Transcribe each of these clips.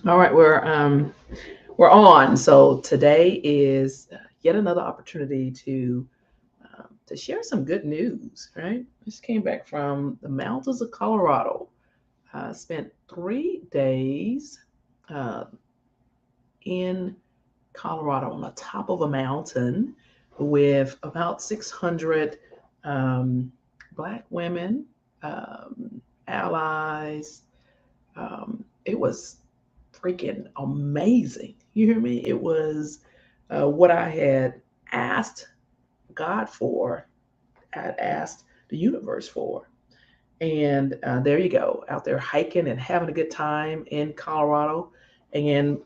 All right, we're on. So today is yet another opportunity to share some good news. Right, just came back from the mountains of Colorado. Spent 3 days uh, in Colorado on the top of a mountain with about 600 um, Black women, allies. It was freaking amazing. You hear me? It was what I had asked God for, I had asked the universe for. And there you go, out there hiking and having a good time in Colorado. And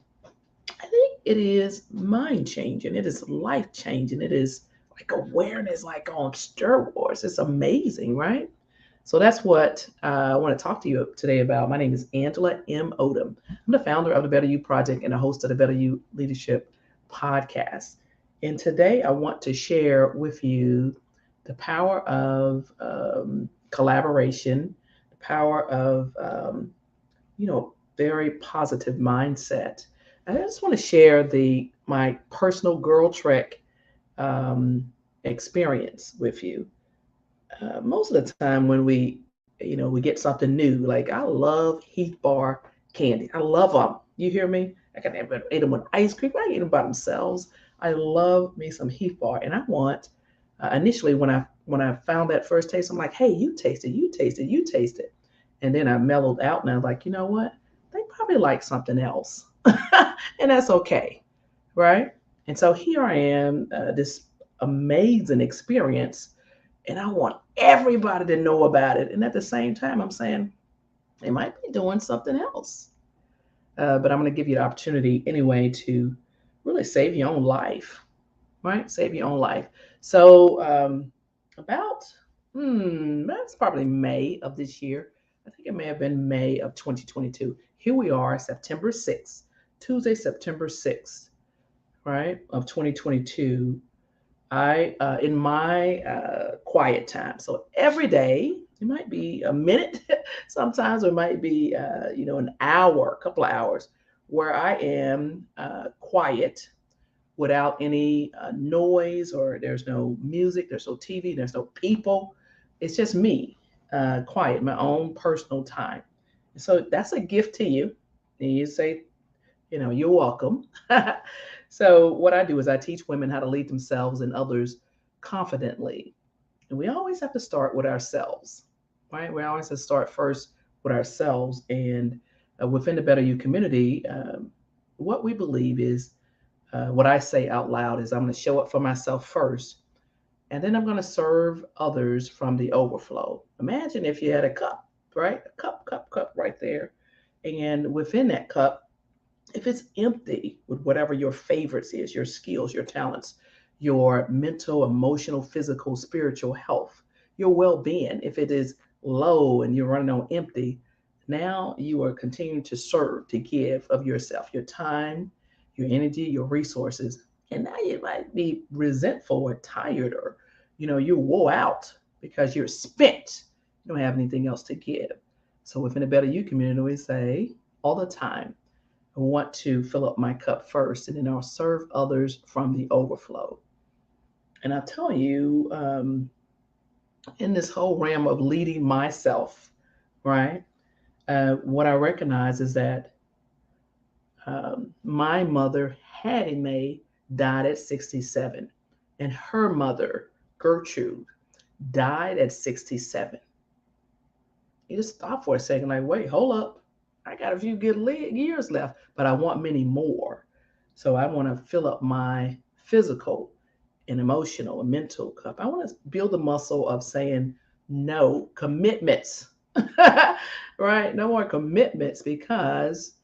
I think it is mind changing. It is life changing. It is like awareness, like on steroids. It's amazing, right? So that's what I want to talk to you today about. My name is Angela M. Odom. I'm the founder of the Better You Project and the host of the Better You Leadership Podcast. And today I want to share with you the power of collaboration, the power of you know, very positive mindset. And I just want to share the my personal girl trek um, experience with you. Most of the time when we get something new, like I love Heath Bar candy. I love them. You hear me? I can eat them with ice cream. I eat them by themselves. I love me some Heath Bar, and I want. Initially, when I found that first taste, I'm like, "Hey, you taste it, you taste it, you taste it," and then I mellowed out, and I was like, "You know what? They probably like something else, and that's okay, right?" And so here I am, this amazing experience, and I want everybody to know about it. And at the same time, I'm saying they might be doing something else. But I'm going to give you the opportunity anyway to really save your own life, right? Save your own life. So, about, that's probably May of this year. I think it may have been May of 2022. Here we are, September 6th, Tuesday, September 6th, right, of 2022. I in my quiet time. So every day it might be a minute, sometimes it might be an hour, a couple of hours, where I am quiet without any noise, or there's no music, there's no TV, there's no people. It's just me, quiet, my own personal time. So that's a gift to you. And you say, you're welcome. So, what I do is I teach women how to lead themselves and others confidently. And we always have to start with ourselves, right? We always have to start first with ourselves. And within the Better You community, what we believe is what I say out loud is I'm going to show up for myself first, and then I'm going to serve others from the overflow. Imagine if you had a cup, right? A cup right there. And within that cup, if it's empty with whatever your favorites is, your skills, your talents, your mental, emotional, physical, spiritual health, your well-being, if it is low and you're running on empty, now you are continuing to serve, to give of yourself, your time, your energy, your resources. And now you might be resentful or tired, or you're wore out because you're spent. You don't have anything else to give. So within the Better You community, we say all the time, I want to fill up my cup first, and then I'll serve others from the overflow. And I tell you, in this whole realm of leading myself, right? What I recognize is that my mother, Hattie Mae, died at 67, and her mother, Gertrude, died at 67. You just stop for a second, like, wait, hold up. I got a few good years left, but I want many more. So I want to fill up my physical and emotional and mental cup. I want to build the muscle of saying no, commitments, right? No more commitments, because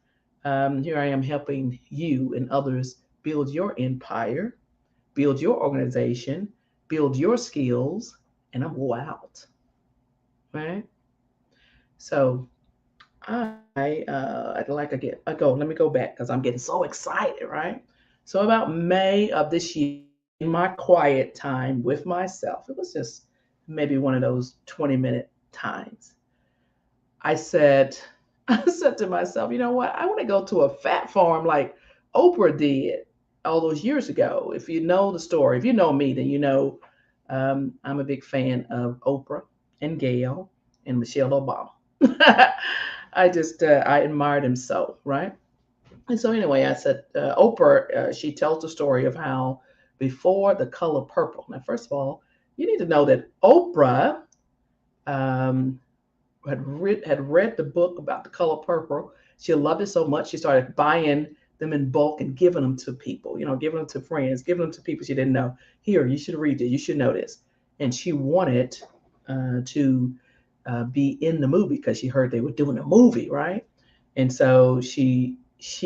here I am helping you and others build your empire, build your organization, build your skills, and I'm all out, right? So I go. Let me go back because I'm getting so excited, right? So about May of this year, in my quiet time with myself, it was just maybe one of those 20-minute times. I said, I said to myself, you know what? I want to go to a fat farm like Oprah did all those years ago. If you know the story, if you know me, then you know I'm a big fan of Oprah and Gail and Michelle Obama. I admired him so, right? And so anyway, I said, Oprah, she tells the story of how before The Color Purple. Now, first of all, you need to know that Oprah um, had read the book about The Color Purple. She loved it so much she started buying them in bulk and giving them to people. Giving them to friends, giving them to people she didn't know. Here, you should read this. You should know this. And she wanted to be in the movie because she heard they were doing a movie, right? And so she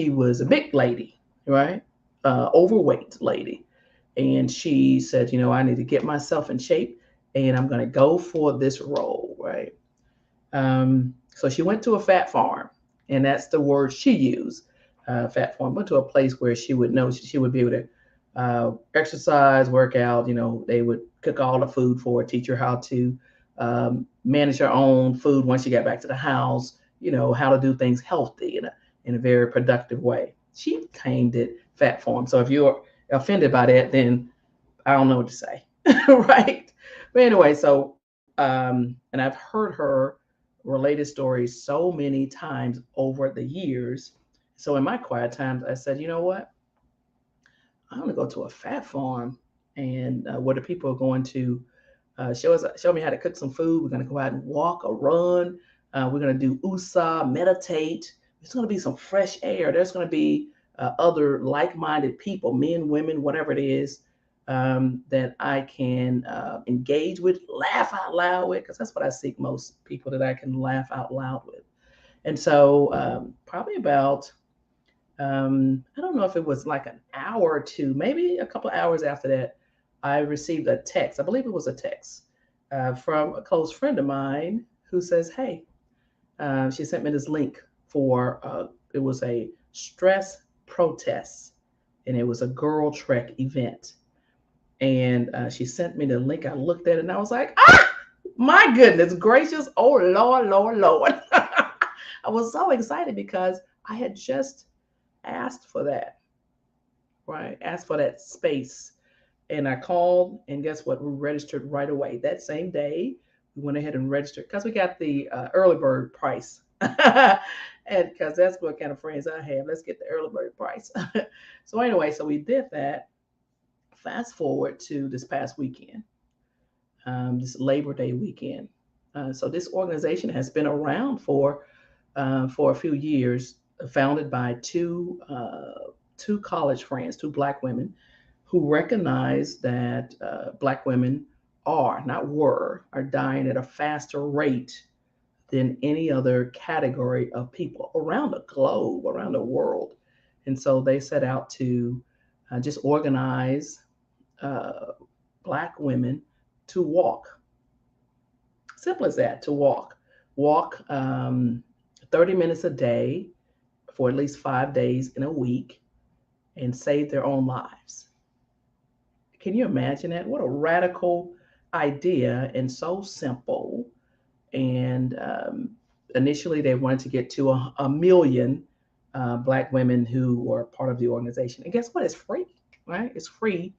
was a big lady, right? Overweight lady, and she said, I need to get myself in shape, and I'm going to go for this role, right? So she went to a fat farm, and that's the word she used. Fat farm. Went to a place where she would know she would be able to exercise, work out. They would cook all the food for her, teach her how to manage her own food once she got back to the house. How to do things healthy in a very productive way. She claimed it fat farm. So if you're offended by that, then I don't know what to say, right? But anyway, and I've heard her related stories so many times over the years. So in my quiet times, I said, you know what? I'm gonna go to a fat farm, and where the people are going to show me how to cook some food. We're gonna go out and walk or run. We're gonna do USA, meditate. There's gonna be some fresh air. There's gonna be other like-minded people, men, women, whatever it is, that I can engage with, laugh out loud with, because that's what I seek most, people that I can laugh out loud with. And so probably about I don't know if it was like an hour or two, maybe a couple of hours after that, I received a text. I believe it was a text from a close friend of mine who says, "Hey," she sent me this link for it was a stress protest, and it was a Girl Trek event. And she sent me the link. I looked at it and I was like, "Ah, my goodness gracious! Oh Lord, Lord, Lord!" I was so excited because I had just asked for that, right? Asked for that space. And I called, and guess what? We registered right away. That same day, we went ahead and registered because we got the early bird price. And because that's what kind of friends I have. Let's get the early bird price. So, anyway, so we did that. Fast forward to this past weekend, this Labor Day weekend. So, this organization has been around for a few years, founded by two college friends, two black women, who recognize that black women are, not were, are dying at a faster rate than any other category of people around the globe, around the world. And so they set out to just organize uh, black women to walk. Simple as that, to walk. Walk 30 minutes a day for at least 5 days in a week and save their own lives. Can you imagine that? What a radical idea, and so simple. And initially, they wanted to get to a million Black women who were part of the organization. And guess what? It's free, right? It's free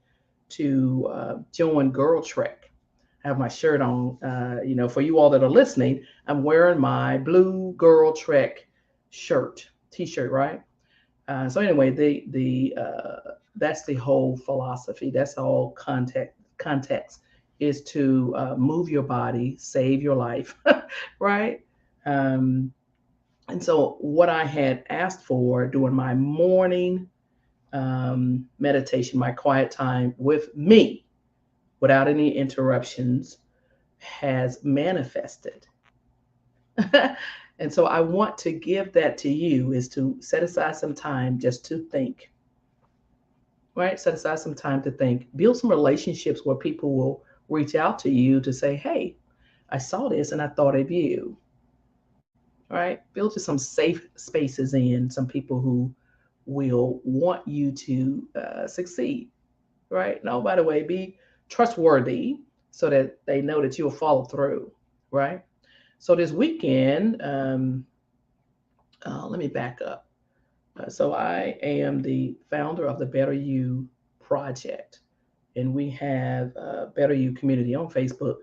to join Girl Trek. I have my shirt on. For you all that are listening, I'm wearing my blue Girl Trek t-shirt, right? So anyway, the that's the whole philosophy. That's all context is to move your body, save your life, right? Um, and so what I had asked for during my morning meditation, my quiet time with me, without any interruptions, has manifested. And so I want to give that to you, is to set aside some time just to think, right? Set aside some time to think, build some relationships where people will reach out to you to say, hey, I saw this and I thought of you, right? Build just some safe spaces in, some people who will want you to succeed, right? No, by the way, be trustworthy so that they know that you'll follow through, right? So this weekend, Let me back up. So I am the founder of the Better You Project, and we have Better You community on Facebook,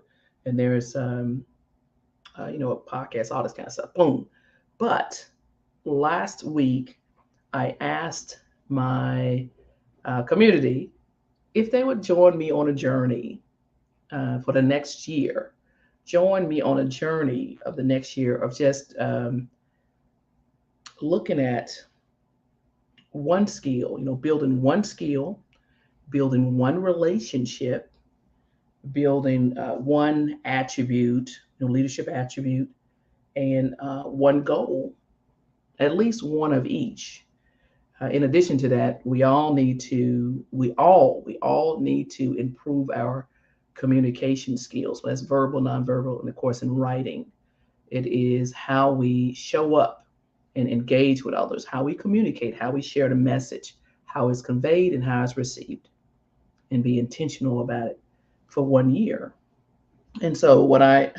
and there's a podcast, all this kind of stuff. Boom. But last week, I asked my community if they would join me on a journey for the next year. Join me on a journey of the next year of just looking at one skill, building one skill, building one relationship, building one attribute, leadership attribute, and one goal, at least one of each. In addition to that, we all need to improve our communication skills. So that's verbal, nonverbal, and of course in writing. It is how we show up and engage with others, how we communicate, how we share the message, how it's conveyed and how it's received, and be intentional about it for 1 year. And so what I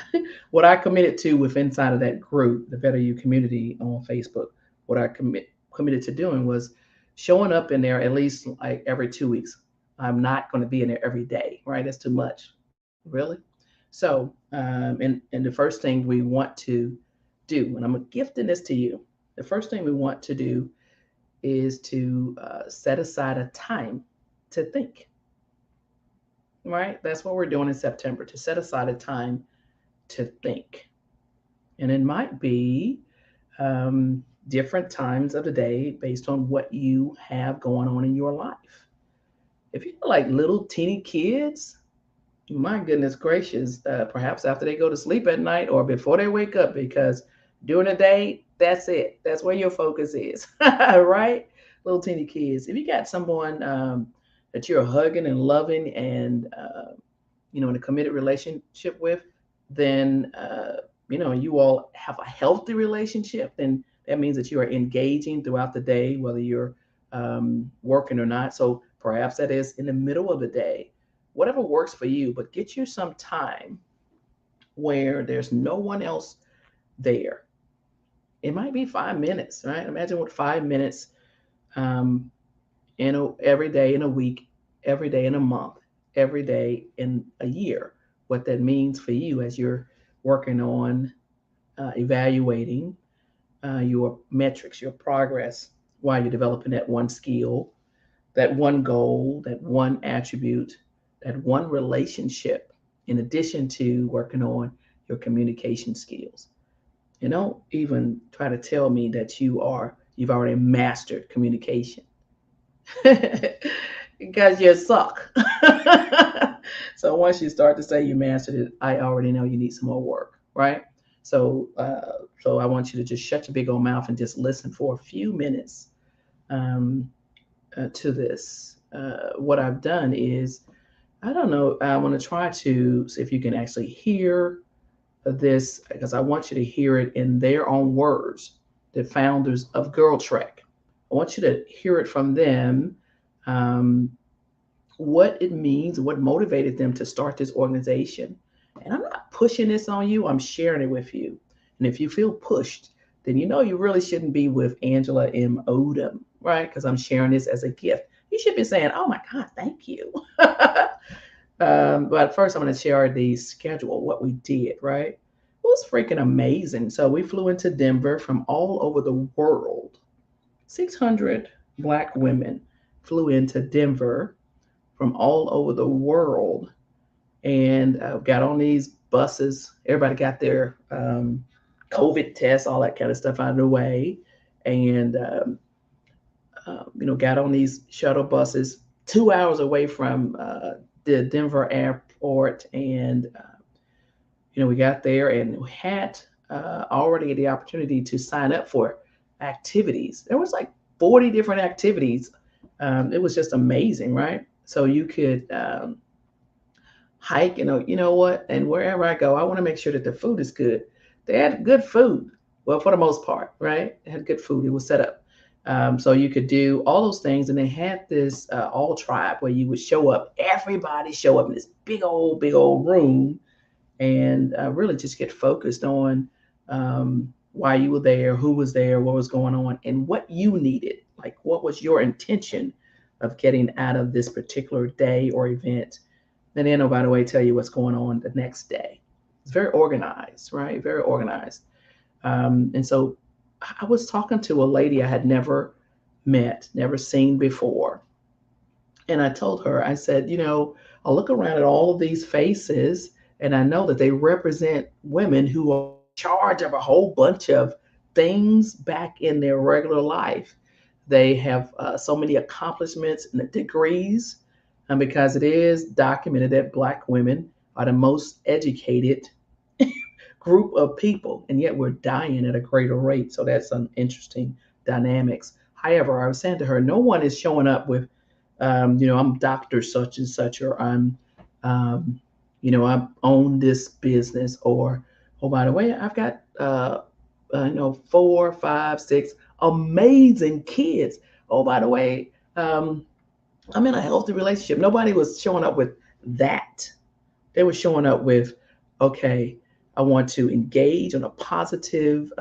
what I committed to with inside of that group, the Better You community on Facebook, what I committed to doing was showing up in there at least like every 2 weeks. I'm not going to be in there every day, right? That's too much, really. So, and the first thing we want to do, and I'm gifting this to you, the first thing we want to do is to set aside a time to think, right? That's what we're doing in September, to set aside a time to think. And it might be different times of the day based on what you have going on in your life. If you're like little teeny kids, my goodness gracious, perhaps after they go to sleep at night or before they wake up, because during the day, that's it. That's where your focus is, right? Little teeny kids. If you got someone that you're hugging and loving and, in a committed relationship with, then, you all have a healthy relationship, then that means that you are engaging throughout the day, whether you're working or not. So perhaps that is in the middle of the day, whatever works for you, but get you some time where there's no one else there. It might be 5 minutes, right? Imagine what 5 minutes um, every day in a week, every day in a month, every day in a year, what that means for you as you're working on evaluating your metrics, your progress, while you're developing that one skill, that one goal, that one attribute, that one relationship, in addition to working on your communication skills. You don't even try to tell me that you've already mastered communication because you suck. So once you start to say you mastered it, I already know you need some more work, right? So I want you to just shut your big old mouth and just listen for a few minutes um, to this. What I've done is, I don't know, I want to try to see if you can actually hear this, because I want you to hear it in their own words, the founders of Girl Trek. I want you to hear it from them, um, what it means, what motivated them to start this organization. And I'm not pushing this on you, I'm sharing it with you. And if you feel pushed, then you know you really shouldn't be with Angela M. Odom, right? Because I'm sharing this as a gift. You should be saying, oh my God, thank you. But first, I'm going to share the schedule, what we did, right? It was freaking amazing. So we flew into Denver from all over the world. 600 Black women flew into Denver from all over the world and got on these buses. Everybody got their COVID tests, all that kind of stuff out of the way, and got on these shuttle buses 2 hours away from the Denver airport, and we got there and we had already the opportunity to sign up for activities. There was like 40 different activities. It was just amazing, right? So you could hike, what, and wherever I go, I want to make sure that the food is good. They had good food, well, for the most part, right? They had good food. It was set up. So you could do all those things, and they had this all tribe where you would show up. Everybody show up in this big old room, and really just get focused on why you were there, who was there, what was going on, and what you needed. Like, what was your intention of getting out of this particular day or event? And then, oh, by the way, tell you what's going on the next day. It's very organized, right? Very organized. And so I was talking to a lady I had never met, never seen before. And I told her, I said, I look around at all of these faces and I know that they represent women who are in charge of a whole bunch of things back in their regular life. They have so many accomplishments and degrees, and because it is documented that Black women are the most educated group of people, and yet we're dying at a greater rate. So that's some interesting dynamics. However, I was saying to her, no one is showing up with, I'm Dr. such and such, or um, I own this business, or, oh, by the way, I've got, 4, 5, 6 amazing kids. Oh, by the way, I'm in a healthy relationship. Nobody was showing up with that. They were showing up with, okay, I want to engage on a positive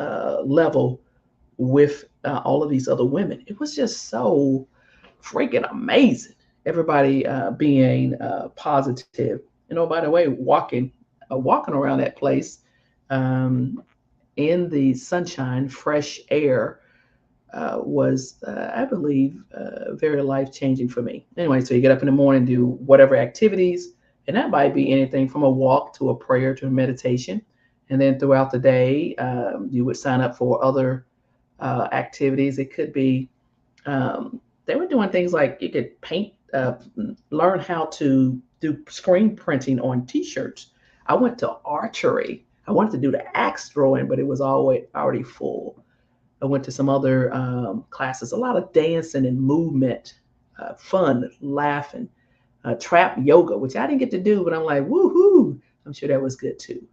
level with all of these other women. It was just so freaking amazing. Everybody being positive. And oh, by the way, walking around that place in the sunshine, fresh air was, I believe, very life changing for me. Anyway, so you get up in the morning, do whatever activities, and that might be anything from a walk to a prayer to a meditation. And then throughout the day, you would sign up for other activities. It could be, they were doing things like you could paint, learn how to do screen printing on T-shirts. I went to archery. I wanted to do the axe throwing, but it was already full. I went to some other classes, a lot of dancing and movement, fun, laughing, trap yoga, which I didn't get to do, but I'm like, woohoo! I'm sure that was good too.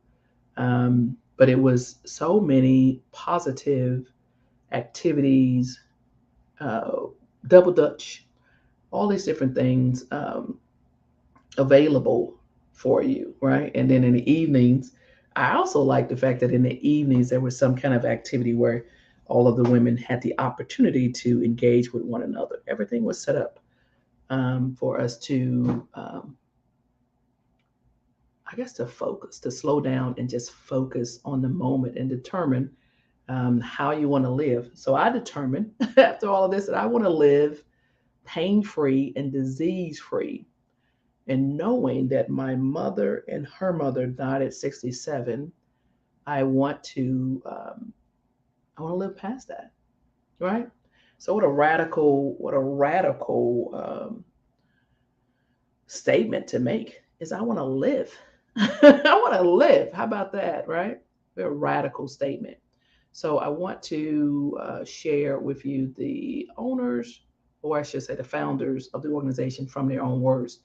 But it was so many positive activities, double dutch, all these different things available for you, right? And then in the evenings, I also like the fact that in the evenings there was some kind of activity where all of the women had the opportunity to engage with one another. Everything was set up for us to, I guess, to focus, to slow down and just focus on the moment and determine how you want to live. So I determined after all of this that I want to live pain-free and disease-free. And knowing that my mother and her mother died at 67, I want to live past that, right? So what a radical statement to make is I want to live. I want to live. How about that, right? A radical statement. So I want to share with you the owners, or I should say the founders of the organization from their own words.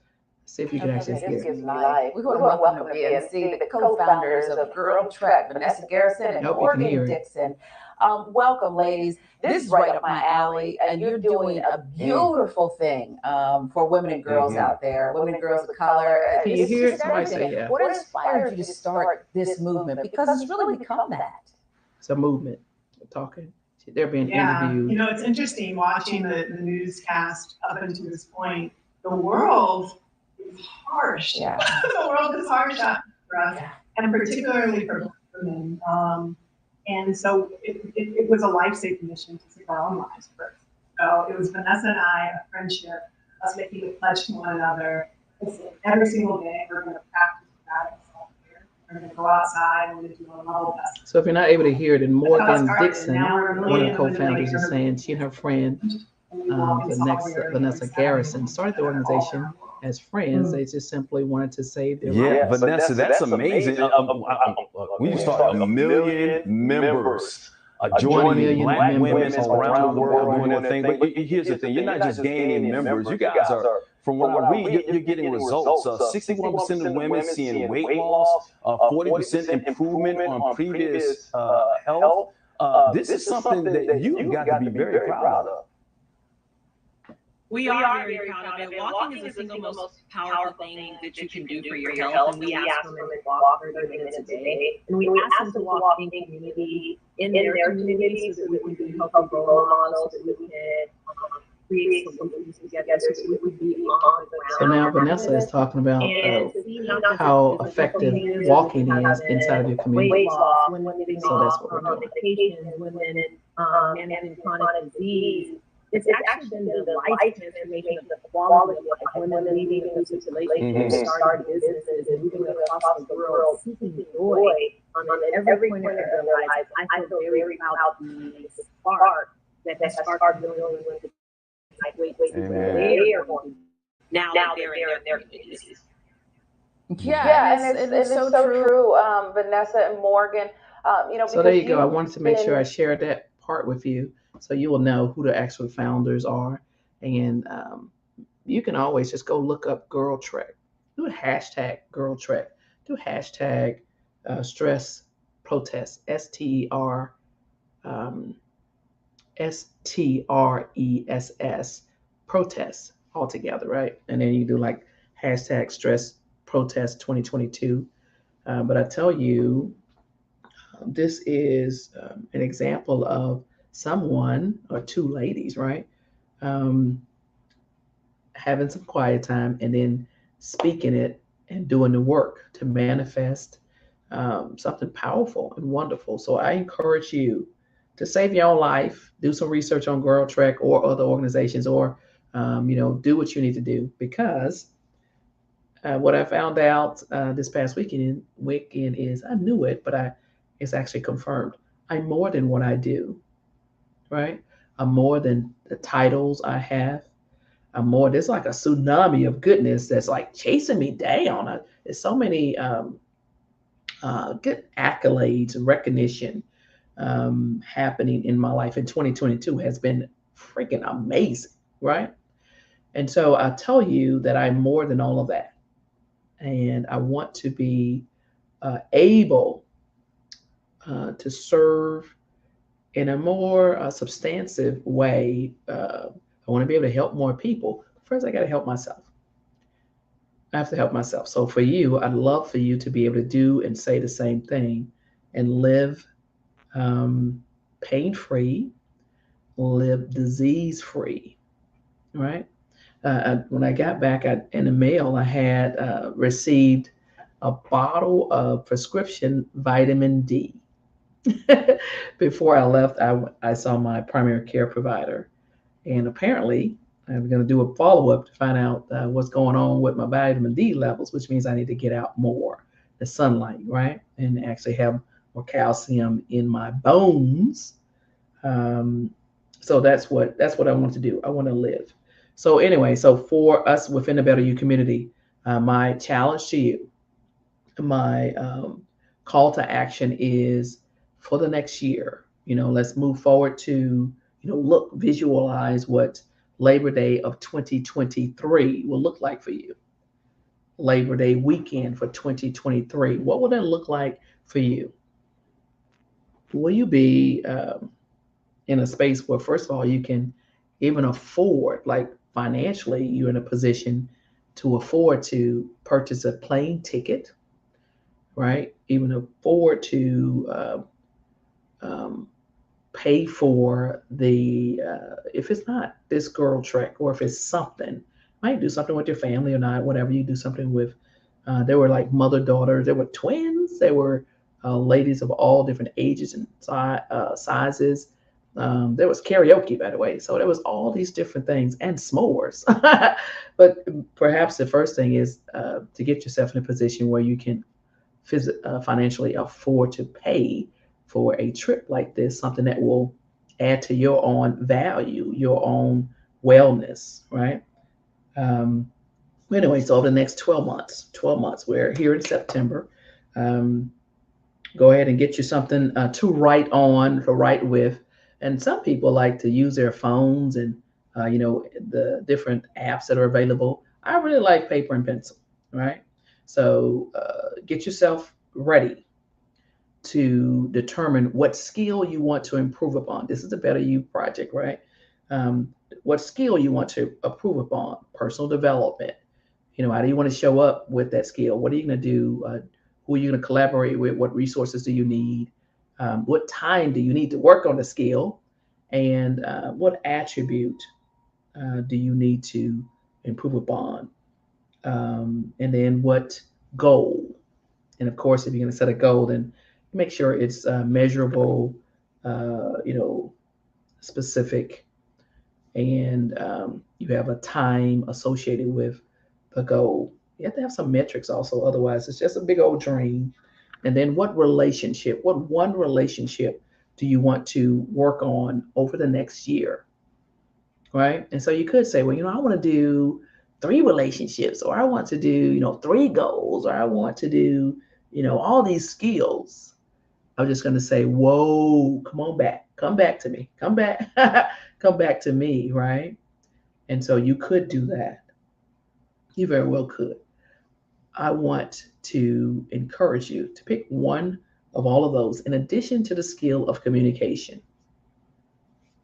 See if you can actually hear. We want to welcome to BNC the co-founders of Girl Trek, Vanessa Garrison and Morgan Dixon. Welcome, ladies. This is right up my alley, and you're doing a beautiful thing for women and girls out there, women and girls of color. Can you hear it? Somebody say yeah. What inspired you to start this movement? Because it's really become that. It's a movement. We're talking. They're being interviewed. It's interesting watching the newscast up until this point. The world is harsh. Yeah. The world is harsh for us, and particularly for women. And so it was a life-saving mission to save our own lives first. So it was Vanessa and I, a friendship, us making a pledge to one another. Every single day we're going to practice that. We're going to go outside and we're going to do a level best. So if you're not able to hear it, and Morgan Dixon, one of the co-founders, is saying she and her friend Vanessa Garrison started the organization as friends. They just simply wanted to save their lives. Yeah, Vanessa, that's amazing. We started 1 million members. Joining Black women around the world doing their thing. But here's the thing, you're not just gaining members. You guys are, from what I read, you're getting results. 61% of women seeing weight loss, 40% improvement on previous health. This is something that you've got to be very proud of. We are very proud of it. Walking is the single most powerful thing that you can do for your health. And we ask women to walk 30 minutes a day. And we ask them to walk in community in their community so that we can be healthy role models, so that we can create solutions together, so that we would be on the ground. So now Vanessa is talking about And to see how effective walking is inside of your community. weight loss, women living So that's off what we're doing. medication, women managing chronic disease. It's actually been the life transformation of the quality of life. Women leaving abusive relationships, starting businesses, and moving across the world, seeking joy on every corner of their lives. I feel very proud to be the spark that spark really went to wait, they are going now that they're in their communities. Yeah, and it's so true, Vanessa and Morgan. So there you go. I wanted to make sure I shared that part with you, so you will know who the actual founders are. And you can always just go look up Girl Trek. Do a hashtag Girl Trek. Do hashtag stress protest. STRESS protest all together, right? And then you do like hashtag stress protest 2022. But I tell you, this is an example of someone or two ladies, right? Having some quiet time and then speaking it and doing the work to manifest something powerful and wonderful. So I encourage you to save your own life, do some research on Girl Trek or other organizations, or do what you need to do, because what I found out this past weekend is, I knew it, but it's actually confirmed. I'm more than what I do, right? I'm more than the titles I have. I'm more. There's like a tsunami of goodness that's like chasing me down. There's so many good accolades and recognition happening in my life in 2022 has been freaking amazing, right? And so I tell you that I'm more than all of that. And I want to be able to serve in a more substantive way. I want to be able to help more people. First, I got to help myself. I have to help myself. So for you, I'd love for you to be able to do and say the same thing and live pain-free, live disease-free, right? When I got back in the mail, I had received a bottle of prescription vitamin D. Before I left, I saw my primary care provider, and apparently I'm going to do a follow-up to find out what's going on with my vitamin D levels, which means I need to get out more, the sunlight, right? And actually have more calcium in my bones. So that's what I want to do. I want to live. So anyway, so for us within the Better You community, my challenge to you, my call to action is for the next year. Let's move forward to, visualize what Labor Day of 2023 will look like for you. Labor Day weekend for 2023. What will that look like for you? Will you be in a space where, first of all, you can even afford, like financially, you're in a position to afford to purchase a plane ticket, right? Even afford to pay for the, if it's not this Girl Trek, or if it's something, might do something with your family or not, whatever you do something with. There were like mother-daughters, there were twins, there were ladies of all different ages and sizes. There was karaoke, by the way. So there was all these different things and s'mores. But perhaps the first thing is to get yourself in a position where you can financially afford to pay for a trip like this, something that will add to your own value, your own wellness, right? Anyway, so over the next 12 months, we're here in September. Go ahead and get you something to write with. And some people like to use their phones and, the different apps that are available. I really like paper and pencil, right? So get yourself ready to determine what skill you want to improve upon. This is the Better You project, right? What skill you want to improve upon, personal development. How do you want to show up with that skill? What are you going to do? Who are you going to collaborate with? What resources do you need? What time do you need to work on the skill? And what attribute do you need to improve upon? And then what goal? And of course, if you're going to set a goal, then make sure it's measurable, specific, and you have a time associated with the goal. You have to have some metrics also, otherwise, it's just a big old dream. And then what one relationship do you want to work on over the next year? Right. And so you could say, well, I want to do 3 relationships, or I want to do, 3 goals, or I want to do, all these skills. I'm just going to say, whoa, come back to me, come back, come back to me. Right. And so you could do that. You very well could. I want to encourage you to pick one of all of those in addition to the skill of communication.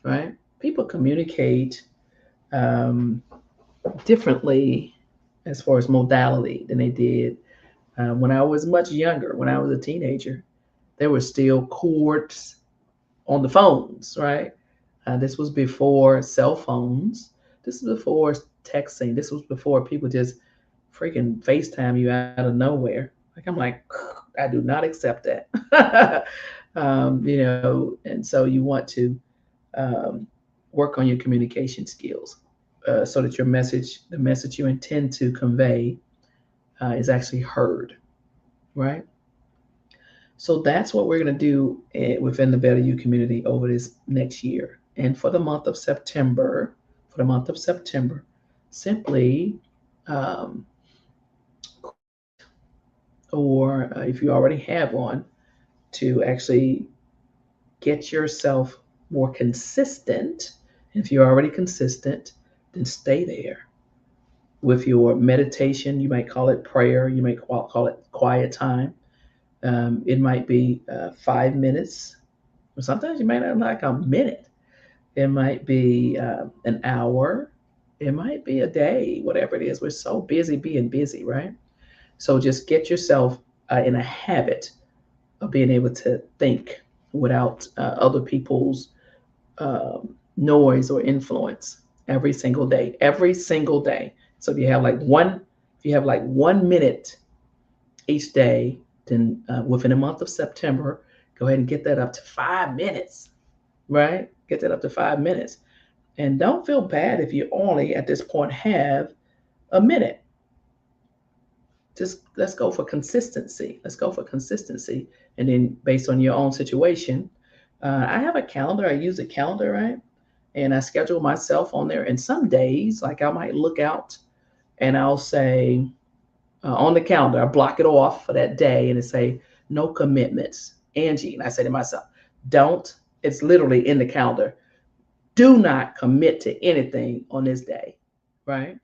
Right? People communicate differently as far as modality than they did when I was much younger. When I was a teenager, there were still cords on the phones, right? This was before cell phones. This was before texting. This was before people just freaking FaceTime you out of nowhere. Like, I'm like, I do not accept that. And so you want to work on your communication skills so that the message you intend to convey is actually heard, right? So that's what we're going to do within the Better You community over this next year. And for the month of September, simply, or if you already have one, to actually get yourself more consistent. If you're already consistent, then stay there with your meditation. You might call it prayer. You might call it quiet time. It might be 5 minutes, or sometimes you might not like a minute. It might be an hour. It might be a day, whatever it is. We're so busy being busy, right? So just get yourself in a habit of being able to think without other people's noise or influence every single day. So if you have like 1 minute each day, then within the month of September, go ahead and get that up to 5 minutes, right? Get that up to 5 minutes. And don't feel bad if you only at this point have a minute. Just let's go for consistency. And then based on your own situation, I have a calendar. I use a calendar, right? And I schedule myself on there. And some days, like I might look out and I'll say on the calendar, I block it off for that day and it say, no commitments. Angie, and I say to myself, it's literally in the calendar. Do not commit to anything on this day, right?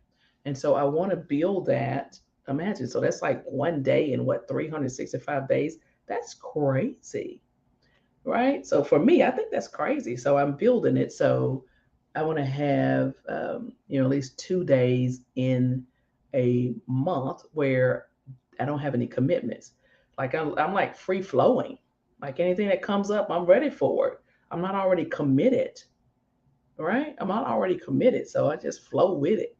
And so I want to build that. Imagine, so that's like one day in 365 days. That's crazy, right? So for me, I think that's crazy. So I'm building it. So I want to have, at least 2 days in a month where I don't have any commitments. Like I'm like free flowing. Like anything that comes up, I'm ready for it. I'm not already committed, right? I'm not already committed. So I just flow with it.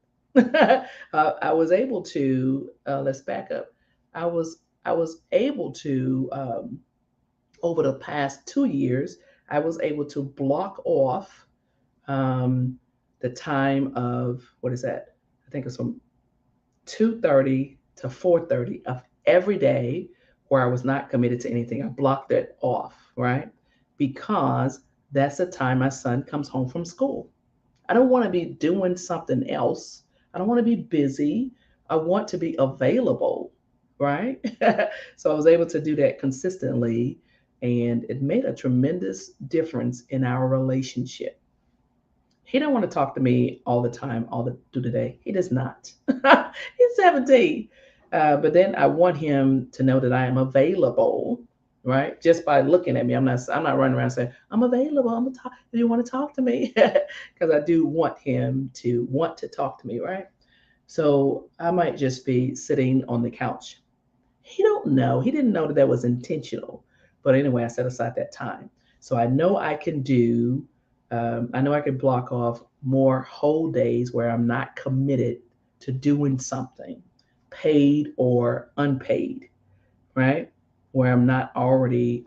I was able to, let's back up. I was able to, over the past 2 years, I was able to block off the time of, what is that? I think it's from 2:30 to 4:30 of every day where I was not committed to anything. I blocked it off, right? Because that's the time my son comes home from school. I don't want to be doing something else. I don't want to be busy. I want to be available, right? So I was able to do that consistently, and it made a tremendous difference in our relationship. He don't want to talk to me all the time, through the day. He does not. He's 17. But then I want him to know that I am available, right? Just by looking at me. I'm not running around saying, I'm available. I'm gonna talk. Do you want to talk to me? Because I do want him to want to talk to me, right? So I might just be sitting on the couch. He didn't know that was intentional. But anyway, I set aside that time. So I know I can do, I know I can block off more whole days where I'm not committed to doing something, paid or unpaid, right? Where I'm not already,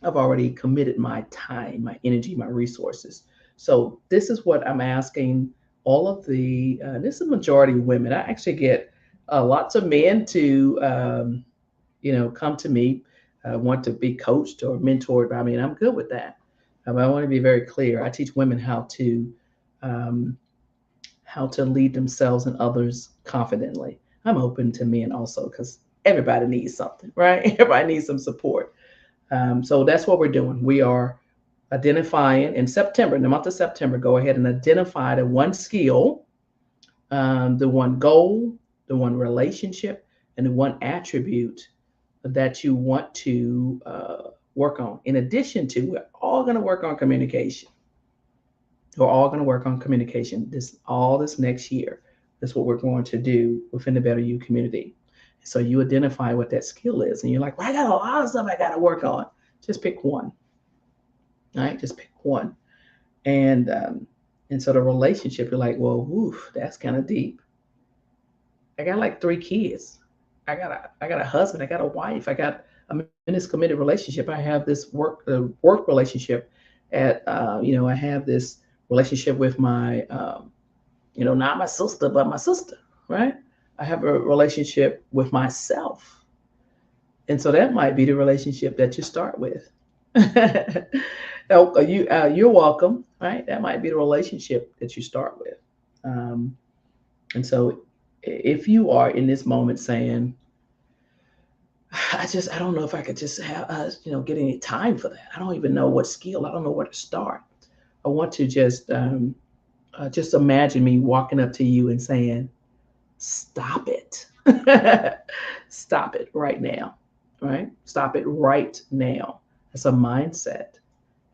I've already committed my time, my energy, my resources. So this is what I'm asking all of the, this is majority women. I actually get lots of men to, come to me, want to be coached or mentored by me, and I'm good with that. I want to be very clear. I teach women um, how to lead themselves and others confidently. I'm open to men also because everybody needs something, right? Everybody needs some support. So that's what we're doing. We are identifying in September, in the month of September, go ahead and identify the one skill, the one goal, the one relationship, and the one attribute that you want to work on. In addition to, we're all going to work on communication. We're all going to work on communication this next year. That's what we're going to do within the Better You community. So you identify what that skill is, and you're like, well, I got a lot of stuff I got to work on. Just pick one. All right, just pick one. And so the relationship, you're like, well, woof, that's kind of deep. I got like 3 kids. I got a husband. I got a wife. I'm in this committed relationship. I have this work relationship. I have this relationship with my, not my sister, but my sister, right? I have a relationship with myself, and so that might be the relationship that you start with. You're welcome, right? That might be the relationship that you start with. And so if you are in this moment saying, I don't know if I could just have, get any time for that. I don't even know what skill. I don't know where to start. I want to just imagine me walking up to you and saying, stop it. Stop it right now, right? Stop it right now. That's a mindset.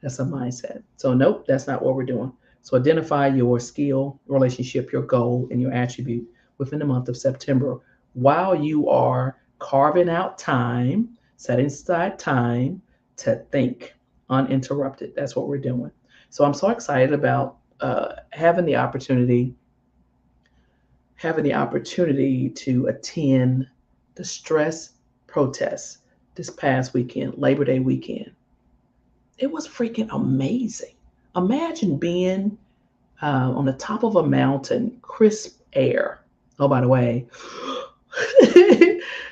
That's a mindset. So nope, that's not what we're doing. So identify your skill, relationship, your goal, and your attribute within the month of September while you are carving out time, setting aside time to think uninterrupted. That's what we're doing. So I'm so excited about having the opportunity to attend the stress protests this past weekend, Labor Day weekend. It was freaking amazing. Imagine being on the top of a mountain, crisp air. Oh, by the way,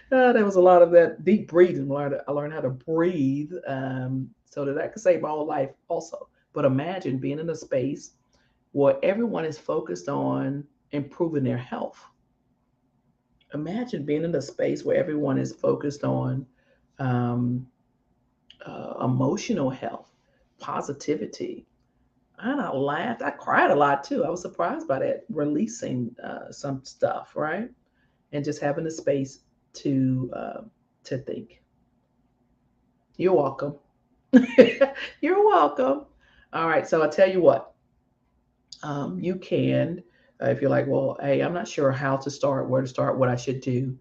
there was a lot of that deep breathing. I learned how to breathe so that I could save my whole life also. But imagine being in a space where everyone is focused on improving their health. Imagine being in a space where everyone is focused on emotional health, positivity. And I laughed. I cried a lot too. I was surprised by that, releasing some stuff, right? And just having the space to think. You're welcome. You're welcome. All right. So I'll tell you what. You can, if you're like, well, hey, I'm not sure how to start, where to start, what I should do,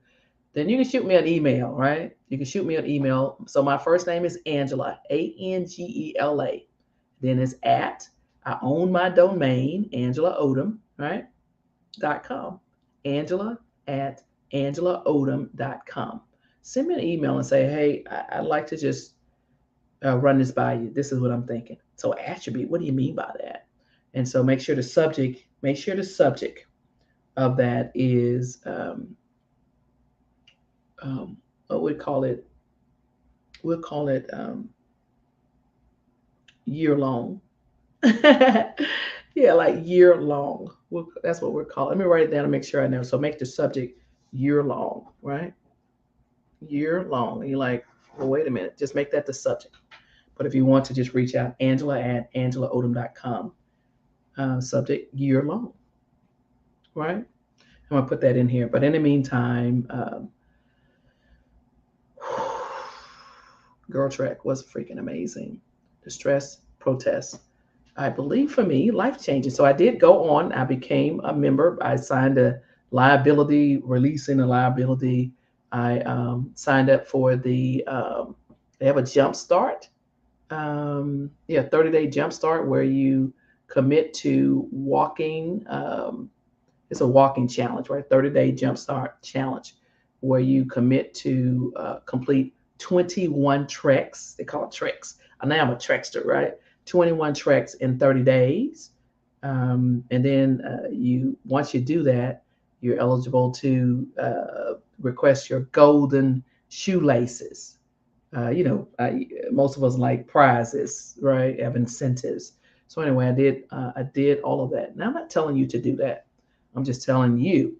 then you can shoot me an email, right? You can shoot me an email. So my first name is Angela, Angela. Then it's I own my domain, Angela Odom, right? .com. Angela at AngelaOdom.com. Send me an email and say, hey, I'd like to just run this by you. This is what I'm thinking. So attribute, what do you mean by that? And so make sure the subject of that is what we call it. We'll call it year long. Yeah, like year long. That's what we're calling. Let me write it down and make sure I know. So make the subject year long, right? Year long. And you're like, well, wait a minute. Just make that the subject. But if you want to just reach out, Angela at AngelaOdom.com. Subject year long, right? I'm gonna put that in here. But in the meantime, Girl Trek was freaking amazing. The stress protest, I believe for me, life changing. So I did go on. I became a member. I signed a liability, releasing a liability. I signed up for the They have a jump start. 30-day jump start where you commit to walking. It's a walking challenge, right? 30-day jump start challenge where you commit to complete 21 treks. They call it treks. Now I'm a trekster, right? 21 treks in 30 days. And then once you do that, you're eligible to request your golden shoelaces. Most of us like prizes, right? Have incentives. So anyway, I did all of that. Now I'm not telling you to do that. I'm just telling you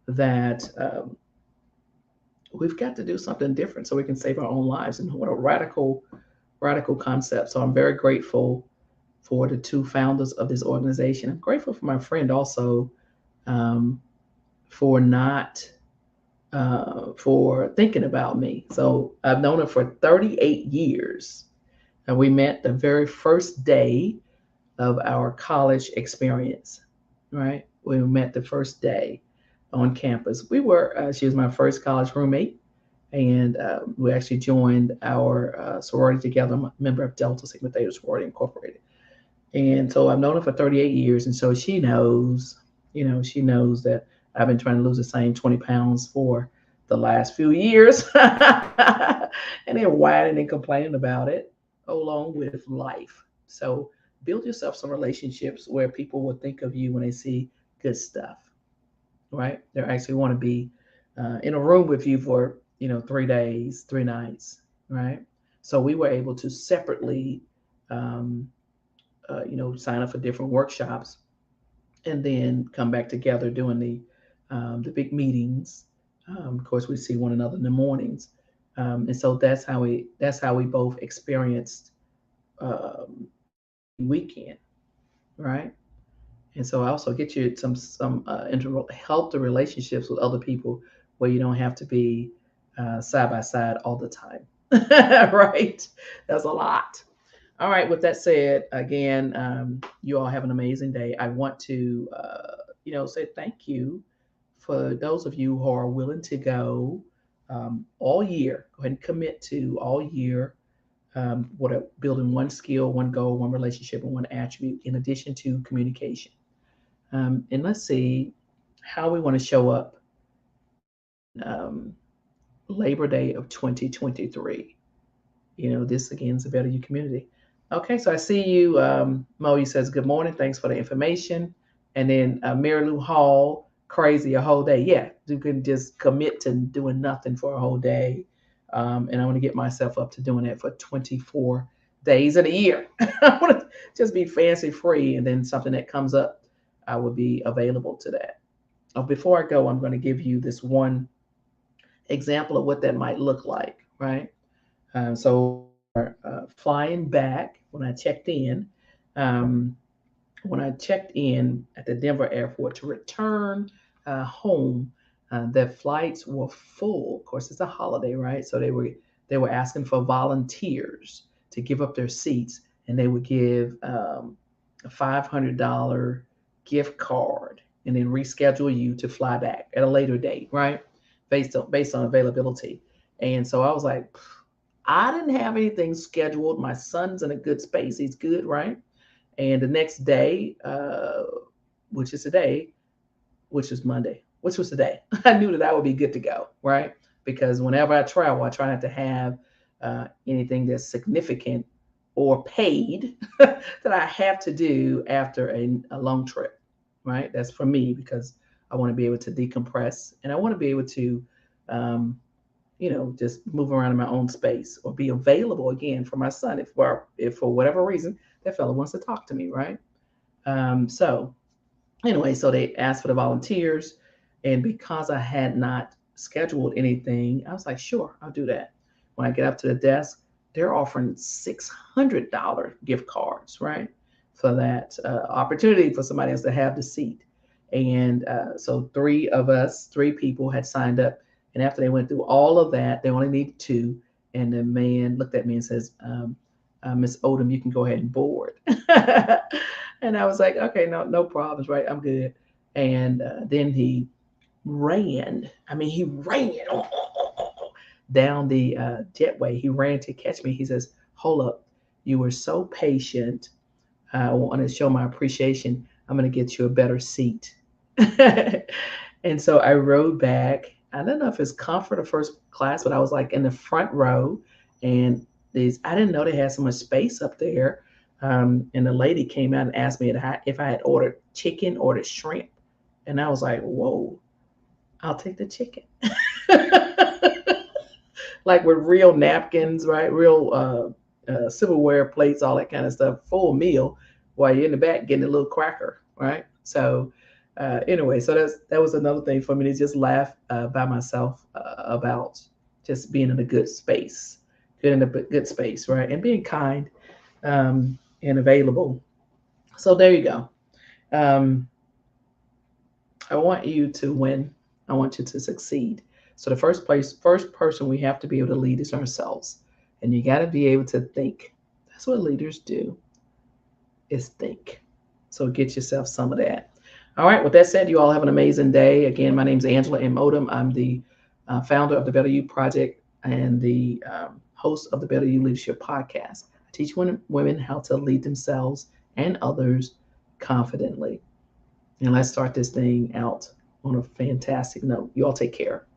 that we've got to do something different so we can save our own lives. And what a radical concept. So I'm very grateful for the two founders of this organization. I'm grateful for my friend also for thinking about me. So I've known her for 38 years. And we met the very first day of our college experience, right? We met the first day on campus. She was my first college roommate, and we actually joined our sorority together. I'm a member of Delta Sigma Theta Sorority Incorporated. And so I've known her for 38 years. And so she knows that I've been trying to lose the same 20 pounds for the last few years. And they're whining and complaining about it along with life. So build yourself some relationships where people will think of you when they see good stuff, right? They actually want to be in a room with you for, 3 days, 3 nights, right? So we were able to separately, sign up for different workshops and then come back together doing the big meetings. Of course, we see one another in the mornings. And so that's how we both experienced weekend, right? And so I also get you some help the relationships with other people where you don't have to be side by side all the time, right? That's a lot. All right. With that said, again, you all have an amazing day. I want to, say thank you for those of you who are willing to go all year. Go ahead and commit to all year. Building one skill, one goal, one relationship, and one attribute in addition to communication. And let's see how we want to show up Labor Day of 2023. This again is a Better You community. Okay, so I see you. Mo, you says, good morning. Thanks for the information. And then Mary Lou Hall, crazy a whole day. Yeah, you can just commit to doing nothing for a whole day. And I want to get myself up to doing that for 24 days in a year. I want to just be fancy free. And then something that comes up, I will be available to that. Before I go, I'm going to give you this one example of what that might look like, right? So flying back when I checked in at the Denver airport to return home, the flights were full. Of course, it's a holiday, right? So they were asking for volunteers to give up their seats, and they would give a $500 gift card, and then reschedule you to fly back at a later date, right? Based on availability. And so I was like, I didn't have anything scheduled. My son's in a good space. He's good, right? And the next day, which is Monday, which was today, I knew that I would be good to go, right? Because whenever I travel, I try not to have anything that's significant or paid that I have to do after a long trip, right? That's for me because I want to be able to decompress and I want to be able to just move around in my own space or be available again for my son if for whatever reason that fellow wants to talk to me, right? So they asked for the volunteers, and because I had not scheduled anything, I was like, sure, I'll do that. When I get up to the desk, they're offering $600 gift cards, right? For that opportunity for somebody else to have the seat. And so three people had signed up. And after they went through all of that, they only needed 2. And the man looked at me and says, Miss Odom, you can go ahead and board. And I was like, okay, no problems, right? I'm good. And then he ran. I mean, he ran down the jetway. He ran to catch me. He says, "Hold up, you were so patient. I want to show my appreciation. I'm going to get you a better seat." And so I rode back. I don't know if it's comfort or first class, but I was like in the front row, and I didn't know they had so much space up there. And the lady came out and asked me if I had ordered chicken, ordered shrimp, and I was like, "Whoa, I'll take the chicken." Like with real napkins, right? Real silverware plates, all that kind of stuff, full meal, while you're in the back getting a little cracker, right? So anyway, so that was another thing for me to just laugh by myself about just being in a good space, right? And being kind and available. So there you go. I want you to win. I want you to succeed. So the first person we have to be able to lead is ourselves. And you got to be able to think. That's what leaders do, is think. So get yourself some of that. All right. With that said, you all have an amazing day. Again, my name is Angela M. Odom. I'm the founder of the Better You Project and the host of the Better You Leadership Podcast. I teach women how to lead themselves and others confidently. And let's start this thing out on a fantastic note. You all take care.